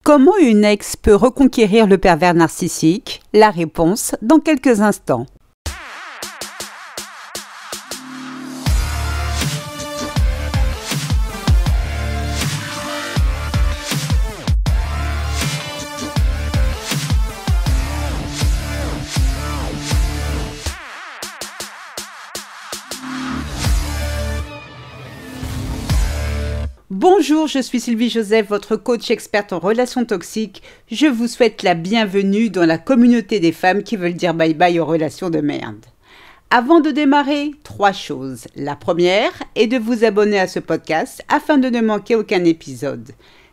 Comment une ex peut reconquérir le pervers narcissique? La réponse dans quelques instants. Bonjour, je suis Sylvie Joseph, votre coach experte en relations toxiques. Je vous souhaite la bienvenue dans la communauté des femmes qui veulent dire bye-bye aux relations de merde. Avant de démarrer, 3 choses. La première est de vous abonner à ce podcast afin de ne manquer aucun épisode.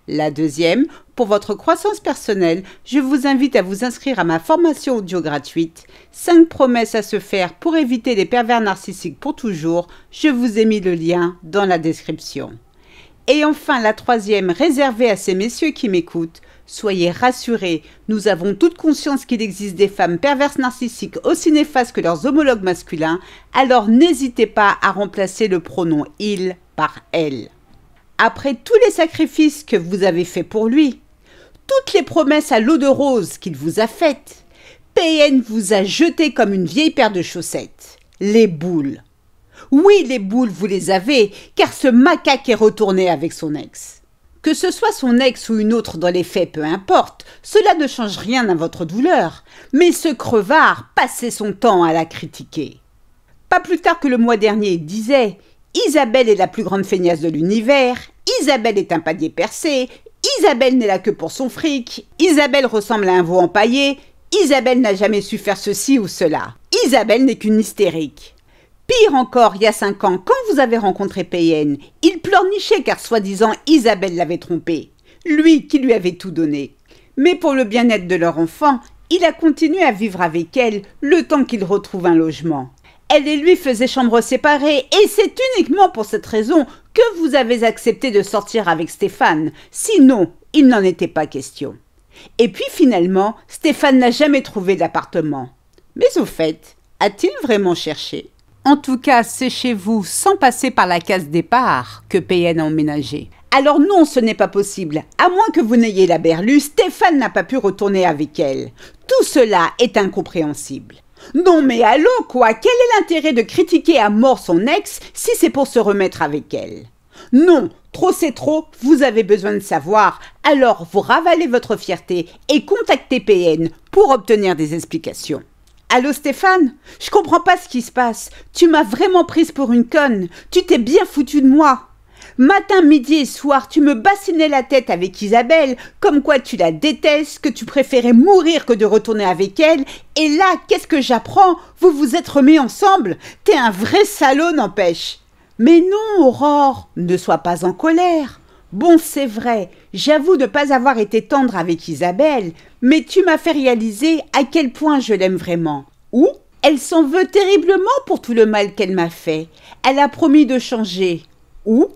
La deuxième, pour votre croissance personnelle, je vous invite à vous inscrire à ma formation audio gratuite. 5 promesses à se faire pour éviter les pervers narcissiques pour toujours. Je vous ai mis le lien dans la description. Et enfin, la troisième, réservée à ces messieurs qui m'écoutent. Soyez rassurés, nous avons toute conscience qu'il existe des femmes perverses narcissiques aussi néfastes que leurs homologues masculins, alors n'hésitez pas à remplacer le pronom « il » par « elle ». Après tous les sacrifices que vous avez faits pour lui, toutes les promesses à l'eau de rose qu'il vous a faites, PN vous a jeté comme une vieille paire de chaussettes. Les boules. Oui, les boules, vous les avez, car ce macaque est retourné avec son ex. Que ce soit son ex ou une autre dans les faits, peu importe, cela ne change rien à votre douleur. Mais ce crevard passait son temps à la critiquer. Pas plus tard que le mois dernier, il disait « Isabelle est la plus grande feignasse de l'univers, Isabelle est un palier percé, Isabelle n'est là que pour son fric, Isabelle ressemble à un veau empaillé, Isabelle n'a jamais su faire ceci ou cela, Isabelle n'est qu'une hystérique. » Pire encore, il y a 5 ans, quand vous avez rencontré PN, il pleurnichait car soi-disant Isabelle l'avait trompé. Lui qui lui avait tout donné. Mais pour le bien-être de leur enfant, il a continué à vivre avec elle le temps qu'il retrouve un logement. Elle et lui faisaient chambre séparée et c'est uniquement pour cette raison que vous avez accepté de sortir avec Stéphane. Sinon, il n'en était pas question. Et puis finalement, Stéphane n'a jamais trouvé d'appartement. Mais au fait, a-t-il vraiment cherché ? En tout cas, c'est chez vous, sans passer par la case départ, que PN a emménagé. Alors non, ce n'est pas possible. À moins que vous n'ayez la berlue, Stéphane n'a pas pu retourner avec elle. Tout cela est incompréhensible. Non mais allô quoi, quel est l'intérêt de critiquer à mort son ex si c'est pour se remettre avec elle? Non, trop c'est trop, vous avez besoin de savoir, alors vous ravalez votre fierté et contactez PN pour obtenir des explications. Allô Stéphane, je comprends pas ce qui se passe. Tu m'as vraiment prise pour une conne. Tu t'es bien foutu de moi. Matin, midi et soir, tu me bassinais la tête avec Isabelle, comme quoi tu la détestes, que tu préférais mourir que de retourner avec elle. Et là, qu'est-ce que j'apprends? Vous vous êtes remis ensemble? T'es un vrai salaud, n'empêche. Mais non, Aurore, ne sois pas en colère. Bon, c'est vrai, j'avoue ne pas avoir été tendre avec Isabelle, mais tu m'as fait réaliser à quel point je l'aime vraiment. Ou elle s'en veut terriblement pour tout le mal qu'elle m'a fait. Elle a promis de changer. Ou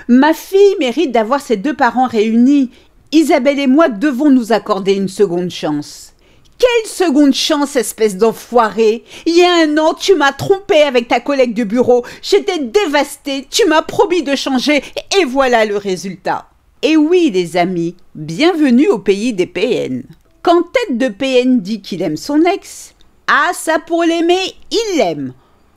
ma fille mérite d'avoir ses 2 parents réunis. Isabelle et moi devons nous accorder une seconde chance. Quelle seconde chance, espèce d'enfoiré? Il y a 1 an, tu m'as trompé avec ta collègue de bureau. J'étais dévastée, tu m'as promis de changer et voilà le résultat. Et oui, les amis, bienvenue au pays des PN. Quand tête de PN dit qu'il aime son ex, ah ça pour l'aimer, il l'aime.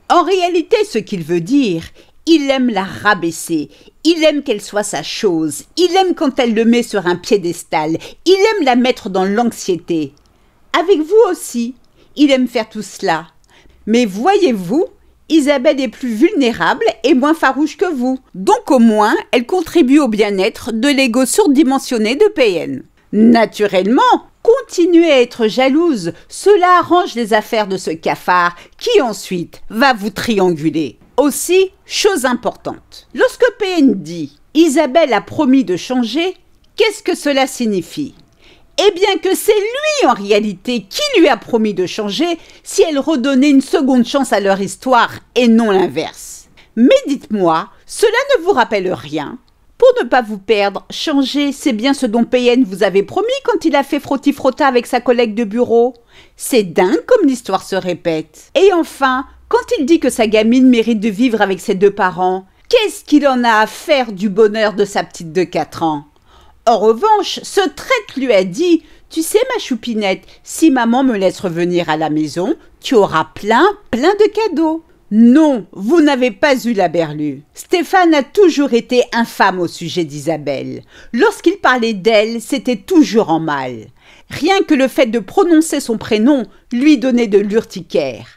En réalité, ce qu'il veut dire, il aime la rabaisser, il aime qu'elle soit sa chose, il aime quand elle le met sur un piédestal, il aime la mettre dans l'anxiété. Avec vous aussi, il aime faire tout cela. Mais voyez-vous, Isabelle est plus vulnérable et moins farouche que vous. Donc au moins, elle contribue au bien-être de l'ego surdimensionné de PN. Naturellement, continuez à être jalouse. Cela arrange les affaires de ce cafard qui ensuite va vous trianguler. Aussi, chose importante, lorsque PN dit « Isabelle a promis de changer », qu'est-ce que cela signifie ? Eh bien que c'est lui en réalité qui lui a promis de changer si elle redonnait une seconde chance à leur histoire et non l'inverse. Mais dites-moi, cela ne vous rappelle rien? Pour ne pas vous perdre, changer, c'est bien ce dont PN vous avait promis quand il a fait frotti-frotta avec sa collègue de bureau. C'est dingue comme l'histoire se répète. Et enfin, quand il dit que sa gamine mérite de vivre avec ses 2 parents, qu'est-ce qu'il en a à faire du bonheur de sa petite de 4 ans? En revanche, ce traître lui a dit « Tu sais ma choupinette, si maman me laisse revenir à la maison, tu auras plein de cadeaux. » Non, vous n'avez pas eu la berlue. Stéphane a toujours été infâme au sujet d'Isabelle. Lorsqu'il parlait d'elle, c'était toujours en mal. Rien que le fait de prononcer son prénom lui donnait de l'urticaire.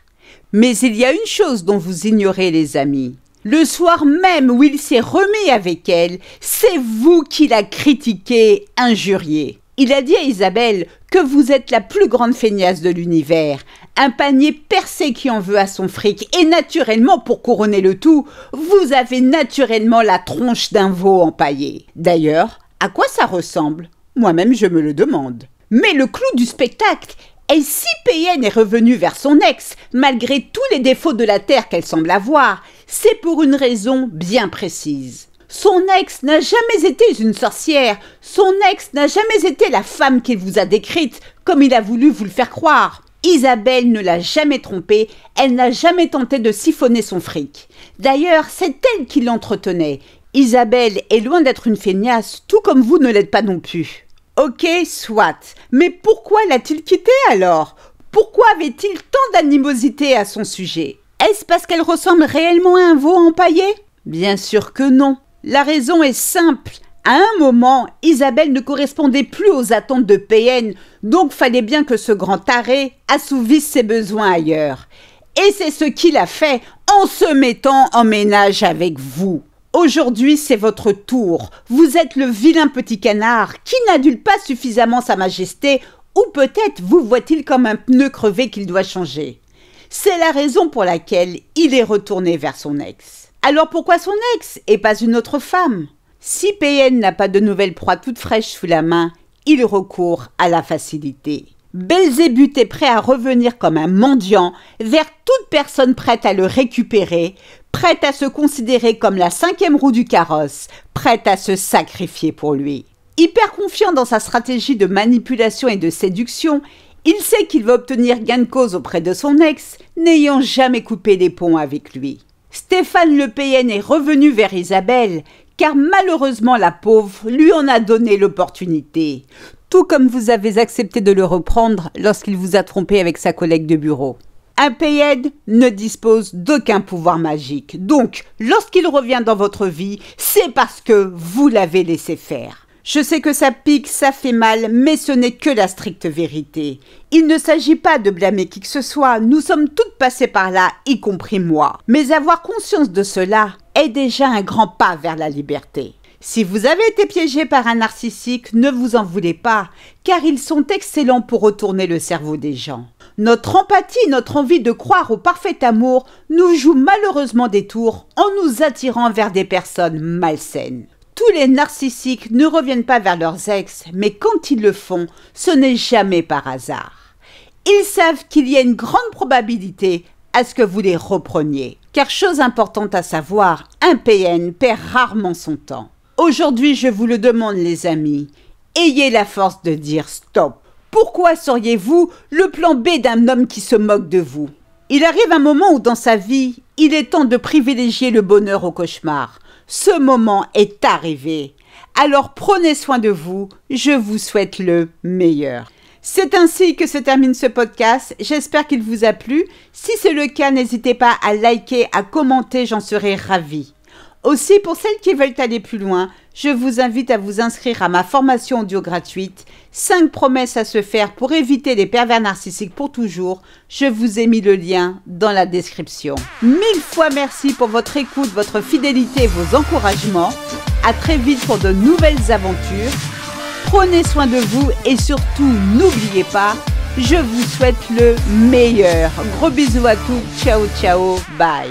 Mais il y a une chose dont vous ignorez, les amis. Le soir même où il s'est remis avec elle, c'est vous qui l'a critiqué, injurié. Il a dit à Isabelle que vous êtes la plus grande feignasse de l'univers, un panier percé qui en veut à son fric, et naturellement, pour couronner le tout, vous avez naturellement la tronche d'un veau empaillé. D'ailleurs, à quoi ça ressemble? Moi-même, je me le demande. Mais le clou du spectacle est si PN est revenue vers son ex, malgré tous les défauts de la terre qu'elle semble avoir, c'est pour une raison bien précise. Son ex n'a jamais été une sorcière, son ex n'a jamais été la femme qu'il vous a décrite, comme il a voulu vous le faire croire. Isabelle ne l'a jamais trompé, elle n'a jamais tenté de siphonner son fric. D'ailleurs, c'est elle qui l'entretenait. Isabelle est loin d'être une feignasse, tout comme vous ne l'êtes pas non plus. Ok, soit, mais pourquoi l'a-t-il quittée alors? Pourquoi avait-il tant d'animosité à son sujet? Est-ce parce qu'elle ressemble réellement à un veau empaillé? Bien sûr que non. La raison est simple. À un moment, Isabelle ne correspondait plus aux attentes de PN, donc fallait bien que ce grand taré assouvisse ses besoins ailleurs. Et c'est ce qu'il a fait en se mettant en ménage avec vous. Aujourd'hui, c'est votre tour. Vous êtes le vilain petit canard qui n'adule pas suffisamment sa majesté, ou peut-être vous voit-il comme un pneu crevé qu'il doit changer. C'est la raison pour laquelle il est retourné vers son ex. Alors pourquoi son ex et pas une autre femme? Si PN n'a pas de nouvelle proie toute fraîche sous la main, il recourt à la facilité. Belzébuth est prêt à revenir comme un mendiant vers toute personne prête à le récupérer, prête à se considérer comme la 5e roue du carrosse, prête à se sacrifier pour lui. Hyper confiant dans sa stratégie de manipulation et de séduction, il sait qu'il va obtenir gain de cause auprès de son ex, n'ayant jamais coupé les ponts avec lui. Stéphane Le PN est revenu vers Isabelle, car malheureusement la pauvre lui en a donné l'opportunité, tout comme vous avez accepté de le reprendre lorsqu'il vous a trompé avec sa collègue de bureau. Un PN ne dispose d'aucun pouvoir magique, donc lorsqu'il revient dans votre vie, c'est parce que vous l'avez laissé faire. Je sais que ça pique, ça fait mal, mais ce n'est que la stricte vérité. Il ne s'agit pas de blâmer qui que ce soit, nous sommes toutes passées par là, y compris moi. Mais avoir conscience de cela est déjà un grand pas vers la liberté. Si vous avez été piégé par un narcissique, ne vous en voulez pas, car ils sont excellents pour retourner le cerveau des gens. Notre empathie, notre envie de croire au parfait amour nous joue malheureusement des tours en nous attirant vers des personnes malsaines. Tous les narcissiques ne reviennent pas vers leurs ex, mais quand ils le font, ce n'est jamais par hasard. Ils savent qu'il y a une grande probabilité à ce que vous les repreniez. Car chose importante à savoir, un PN perd rarement son temps. Aujourd'hui, je vous le demande les amis, ayez la force de dire stop. Pourquoi seriez-vous le plan B d'un homme qui se moque de vous? Il arrive un moment où dans sa vie, il est temps de privilégier le bonheur au cauchemar. Ce moment est arrivé. Alors prenez soin de vous, je vous souhaite le meilleur. C'est ainsi que se termine ce podcast, j'espère qu'il vous a plu. Si c'est le cas, n'hésitez pas à liker, à commenter, j'en serai ravie. Aussi, pour celles qui veulent aller plus loin, je vous invite à vous inscrire à ma formation audio gratuite, 5 promesses à se faire pour éviter les pervers narcissiques pour toujours. Je vous ai mis le lien dans la description. 1000 fois merci pour votre écoute, votre fidélité et vos encouragements. À très vite pour de nouvelles aventures. Prenez soin de vous et surtout, n'oubliez pas, je vous souhaite le meilleur. Gros bisous à tous, ciao ciao, bye.